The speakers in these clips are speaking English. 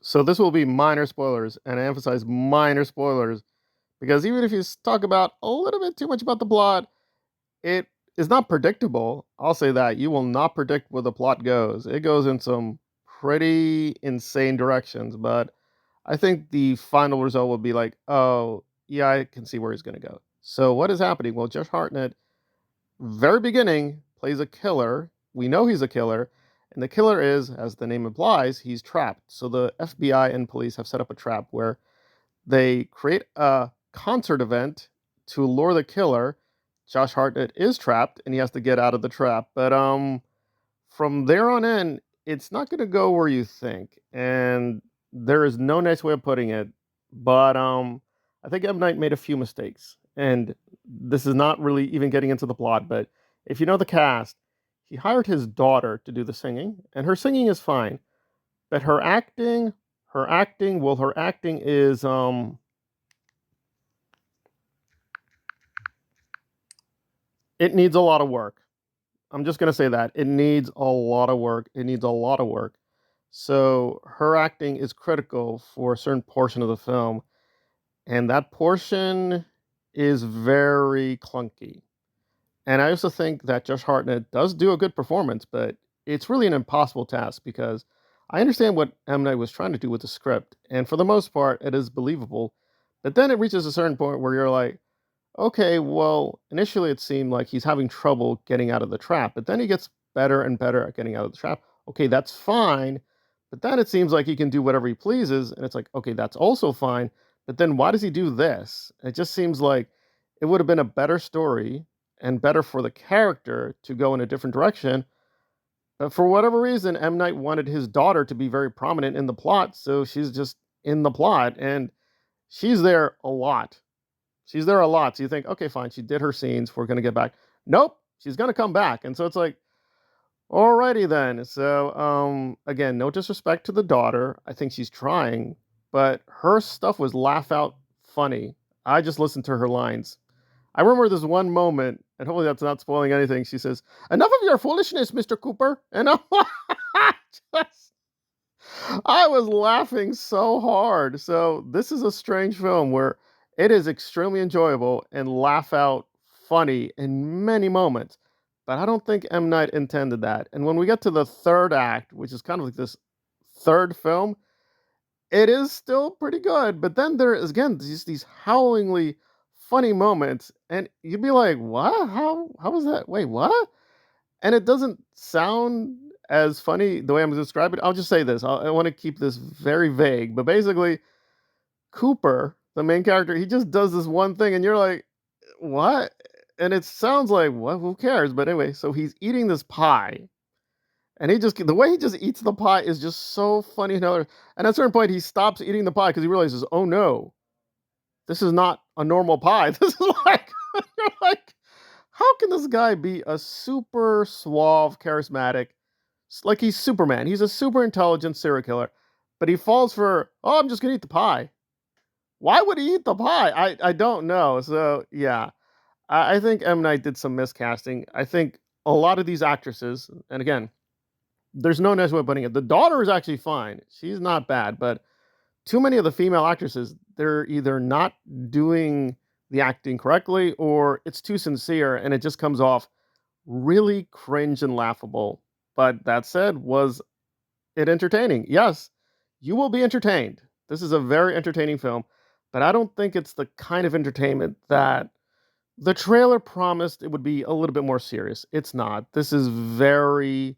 So this will be minor spoilers, and I emphasize minor spoilers because even if you talk about a little bit too much about the plot, it is not predictable. I'll say that you will not predict where the plot goes. It goes in some pretty insane directions, but I think the final result will be like, oh yeah, I can see where he's going to go. So what is happening? Well, Josh Hartnett, very beginning, plays a killer. We know he's a killer. And the killer is, as the name implies, he's trapped. So the FBI and police have set up a trap where they create a concert event to lure the killer. Josh Hartnett is trapped and he has to get out of the trap. But from there on in, it's not going to go where you think. And there is no nice way of putting it. But I think M. Night made a few mistakes. And this is not really even getting into the plot, but if you know the cast, he hired his daughter to do the singing, and her singing is fine. But her acting is it needs a lot of work. I'm just gonna say that. It needs a lot of work. It needs a lot of work. So her acting is critical for a certain portion of the film, and that portion is very clunky. And I also think that Josh Hartnett does do a good performance, but it's really an impossible task because I understand what M. Night was trying to do with the script, and for the most part, it is believable. But then it reaches a certain point where you're like, okay, well, initially it seemed like he's having trouble getting out of the trap, but then he gets better and better at getting out of the trap. Okay, that's fine. But then it seems like he can do whatever he pleases, and it's like, okay, that's also fine. But then why does he do this? It just seems like it would have been a better story and better for the character to go in a different direction. But for whatever reason, M. Night wanted his daughter to be very prominent in the plot, so she's just in the plot, and she's there a lot. She's there a lot. So you think, okay, fine, she did her scenes. We're gonna get back. Nope, she's gonna come back. And so it's like, alrighty then. So again, no disrespect to the daughter. I think she's trying, but her stuff was laugh out funny. I just listened to her lines. I remember this one moment, and hopefully that's not spoiling anything. She says, "Enough of your foolishness, Mr. Cooper." And just, I was laughing so hard. So this is a strange film where it is extremely enjoyable and laugh out funny in many moments. But I don't think M. Night intended that. And when we get to the third act, which is kind of like this third film, it is still pretty good. But then there is again these howlingly funny moments, and you'd be like, "What? How was that? Wait, what?" And it doesn't sound as funny the way I'm gonna describe it. I'll just say this. I want to keep this very vague, but basically, Cooper, the main character, he just does this one thing, and you're like, "What?" And it sounds like, "What? Who cares?" But anyway, so he's eating this pie, and the way he just eats the pie is just so funny. And at a certain point, he stops eating the pie because he realizes, "Oh no, this is not a normal pie. This is like, you're like, how can this guy be a super suave, charismatic, like he's Superman? He's a super intelligent serial killer, but he falls for, oh, I'm just gonna eat the pie. Why would he eat the pie? I don't know. So yeah, I think M. Night did some miscasting. I think a lot of these actresses, and again, there's no nice way of putting it. The daughter is actually fine. She's not bad, but too many of the female actresses, they're either not doing the acting correctly or it's too sincere and it just comes off really cringe and laughable. But that said, was it entertaining? Yes, you will be entertained. This is a very entertaining film, but I don't think it's the kind of entertainment that the trailer promised it would be a little bit more serious. It's not. This is very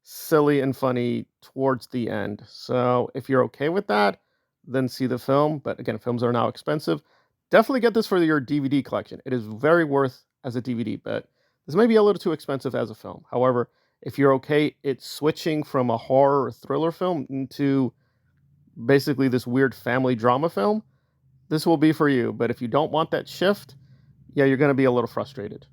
silly and funny towards the end. So if you're okay with that, then see the film. But again, films are now expensive. Definitely get this for your DVD collection. It is very worth as a DVD, but this may be a little too expensive as a film. However, if you're okay, it's switching from a horror or thriller film into basically this weird family drama film, this will be for you. But if you don't want that shift, yeah, you're going to be a little frustrated.